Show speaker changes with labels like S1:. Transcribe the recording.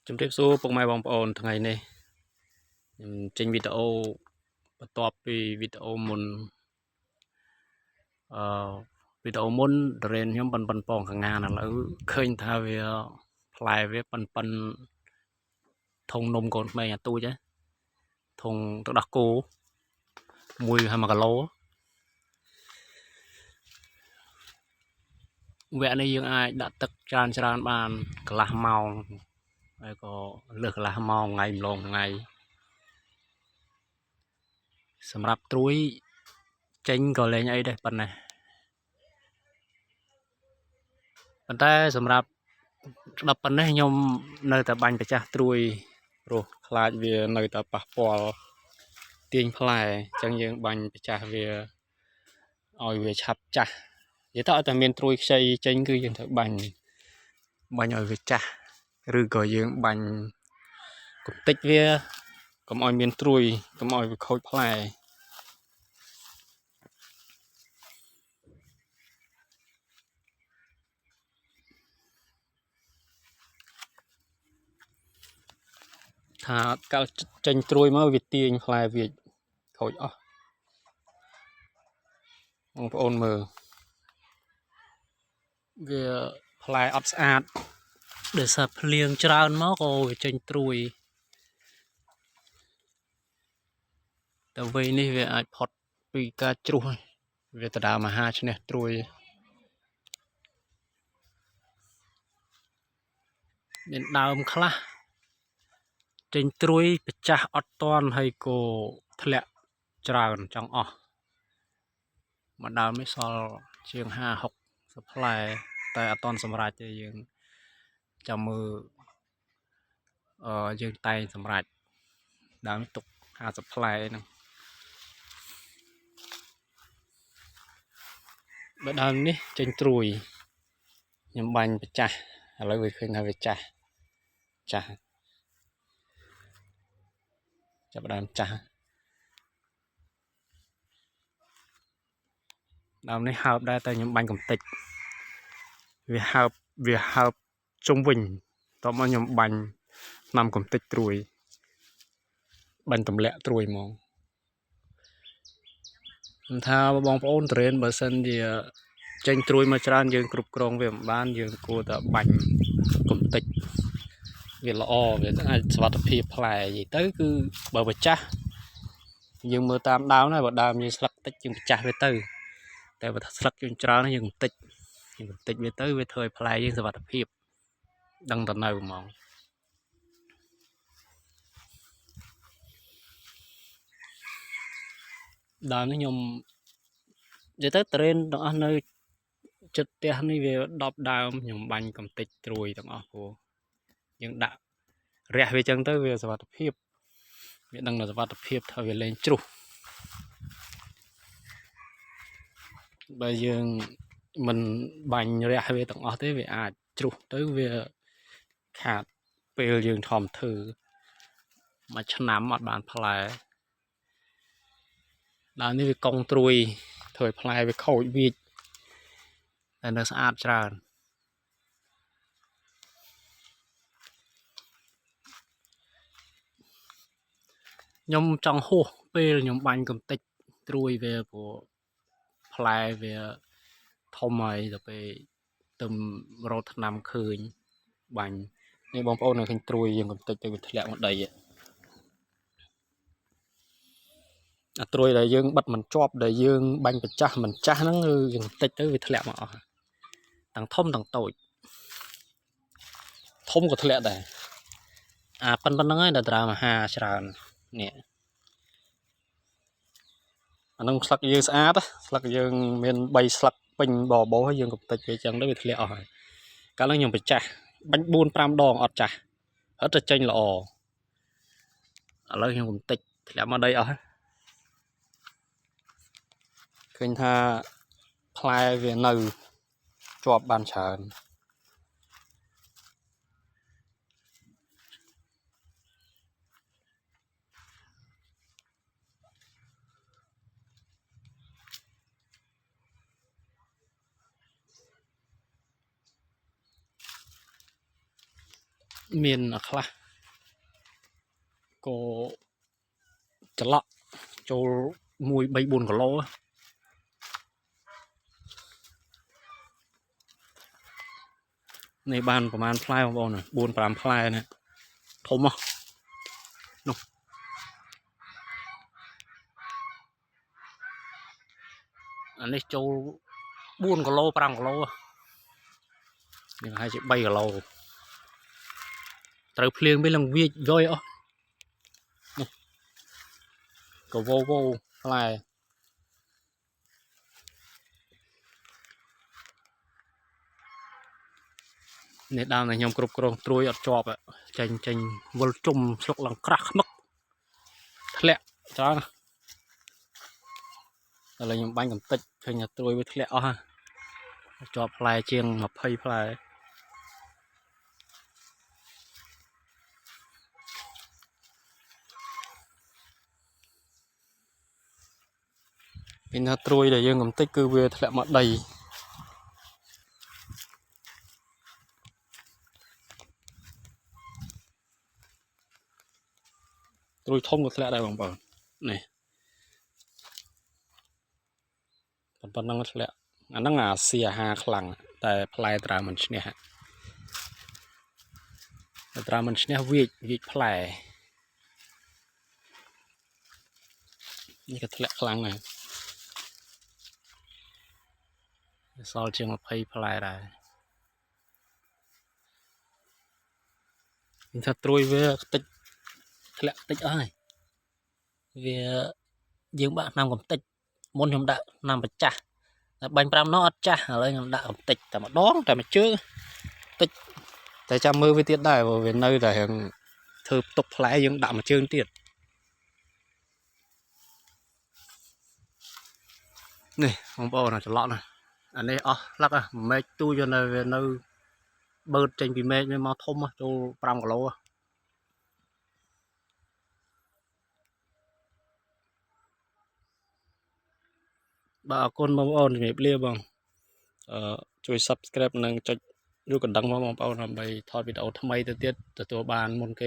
S1: ជំរាបសួរពុកម៉ែបងប្អូនថ្ងៃនេះខ្ញុំចេញវីដេអូបន្ទាប់ពីវីដេអូមុនអឺវីដេអូមុនតរេនខ្ញុំប៉ុនពងកងានឥឡូវឃើញថាវាផ្លែវាប៉ុនធុងនំកូនក្មេងអាទូចធុងទឹកដោះគោ1.5 គីឡូវគ្គនេះយើងអាចដាក់ទឹកច្រើនបានកន្លះម៉ោងហើយក៏លើសកន្លះម៉ោងថ្ងៃម្លងថ្ងៃសម្រាប់ត្រួយចេញក៏លេងអីដែរប៉ុណ្ណេះប៉ុន្តែសម្រាប់ស្ដាប់ប៉ុណ្ណេះខ្ញុំនៅតែបាញ់ប្រចាស់ត្រួយព្រោះខ្លាចវានៅតែប៉ះពាល់ទាញផ្លែអញ្ចឹងយើងបាញ់ប្រចាស់វាឲ្យវាឆាប់ចាស់និយាយទៅឲ្យតែមានត្រួយខ្ចីចេញគឺយើងត្រូវបាញ់ឲ្យវាចាស់ឬក៏យើងបាញ់កម្ទេចវាកុំឲ្យមានត្រួយកុំឲ្យវាខូចផ្លែថាកាលចេញត្រួយមកវាទាញផ្លែវាខូចអស់បងប្អូនមើលវាផ្លែអត់ស្អាតដោយសារភ្លៀងច្រើនមកក៏វាចេញត្រួយតែវ័យនេះវាអាចផុតពីការជ្រុះវាដដើមអាហារឈ្នះត្រួយមានដើមខ្លះចេញត្រួយប្រចាស់អត់តាន់ហើយក៏ធ្លាក់ច្រើនចង់អស់មួយដើមនេះសល់ជាង50-60ផ្លែតែអត់តាន់សម្រេចទេយើងចាំមើលយើងតែងសម្រេចដើមទុក50ផ្លែហ្នឹងបើដើមនេះចេញត្រួយខ្ញុំបាញ់ប្រចាស់ឥឡូវវាឃើញថាវាចាស់ចាប់ដើមចាស់ដើមនេះហើបដែរតែខ្ញុំបាញ់កំទេចវាហើបជុំវិញតោះមកខ្ញុំបាញ់ថ្នាំកំទេចត្រួយបាញ់ទម្លាក់ត្រួយហ្មងខ្ញុំថាបងប្អូនតរេនបើសិនជាចេញត្រួយមកច្រើនយើងគ្រប់គ្រងវាមិនបានយើងគួរតែបាញ់កំទេចវាល្អវាអាចសុវត្ថិភាពផ្លែនិយាយទៅគឺបើម្ចាស់យើងមើលតាមដើមណាបើដើមយើងស្លឹកតិចយើងម្ចាស់វាទៅតែបើស្លឹកយើងច្រើនយើងបន្តិចវាទៅវាធ្វើឲ្យផ្លែយើងសុវត្ថិភាពដឹងតែនៅហ្មងដើមនេះខ្ញុំនិយាយទៅត្រេនទាំងអស់នៅចិត្តផ្ទះនេះវា10ដើមខ្ញុំបាញ់កំទេចត្រួយទាំងអស់ព្រោះយើងដាក់រះវាចឹងទៅវាសុវត្ថិភាពវាដឹងតែសុវត្ថិភាពថាវាលែងជ្រុះបើយើងមិនបាញ់រះវាទាំងអស់ទេវាអាចជ្រុះទៅវាខាតពេលយើងធំធ្វើមួយឆ្នាំអត់បានផ្លែដើមនេះវាកុងត្រួយធ្វើឲ្យផ្លែវាខូចវីចតែនៅស្អាតច្រើនខ្ញុំចង់ហួសពេលខ្ញុំបាញ់កំទេចត្រួយវាព្រោះផ្លែវាធំហើយទៅពេលទៅរកថ្នាំឃើញបាញ់នេះបងប្អូននៅឃើញត្រួយយើងកំទេចទៅវាធ្លាក់មកដីអាត្រួយដែលយើងបិទមិនជាប់ដែលយើងបាញ់ប្រចាស់មិនចាស់ហ្នឹងគឺយើងតិចទៅវាធ្លាក់មកអស់ទាំងធំទាំងតូចធំក៏ធ្លាក់ដែរប៉ុណ្្នឹងហើយដែលត្រាមអាហារច្រើននេះអានឹងស្លឹកយើងស្អាតស្លឹកយើងមាន3ស្លឹកពេញបបោហើយយើងកំទេចវាចឹងទៅវាធ្លាក់អស់ហើយកាលនោះខ្ញុំប្រចាស់បាញ់4-5 ដងអត់ចាស់ហិតតែចេញល្អឥឡូវខ្ញុំកំទេចធ្លាក់មកដីអស់ឃើញថាផ្លែវានៅជាប់បានច្រើន miền khla có chả lọ cho mùi bay buồn của lôในบ้านประมาณพลายของบอลน่ะบุญปรามพลายนะทมอ่ะนู่นอันนี้โจบุญกับโลปรามกับโลนี่ให้จะใบกับโลตรึกเพลียงไปลังวิ่งย่อยอ่ะนี่ก็โวโวพลายเนี่ยดาวnày nhom cột cột trôi ở chọp ạ chành chành vô chum sọc lằng crack mất lẹ cho là nhom bánh cầm tịch cho nhà trôi với lẹ ha chọp phai chiên mà phai phai bên nhà trôi để dương cầm tích cứ về lẹ mà đầy trôi thông được lẹ đây bằng bằng này phần năng lẹ anh năng à xìa hà khlangแต่พลายตรามันเนี่ยฮะตรามันเนี่ยวิพลายนี่ก็ทะเลคลังเลยซอลเชียงมาพายพลายได้ถ้าตรุยเวติดทะเลติดอ้อยเวยืมบ้านนำกับติดมนต์ยมดะนำไปจ่าบางปรามนอดจ้าอะไรยมดะกับติดแต่มาดองแต่มาเชื่อติดแต่จำมือไปติดได้ว่าเวียนnơiแต่ยังเธอตกพลายยังดะมาเชื่อติดนี่ของพ่อน่ะจะเลาะนะอันนี้อ๋อลักอ่ะเมฆตู้จนnơiเบิร์ดเจงปีเมฆไม่มาทมอ่ะจูปรามกับโลอ่ะบ่าวคนบางอ่อนเมียเรียบางช่วย subscribe นึงจะรู้กันดังว่าบางอ่อนทำไปทอดวิดีโอทำไมตัวบานมนเก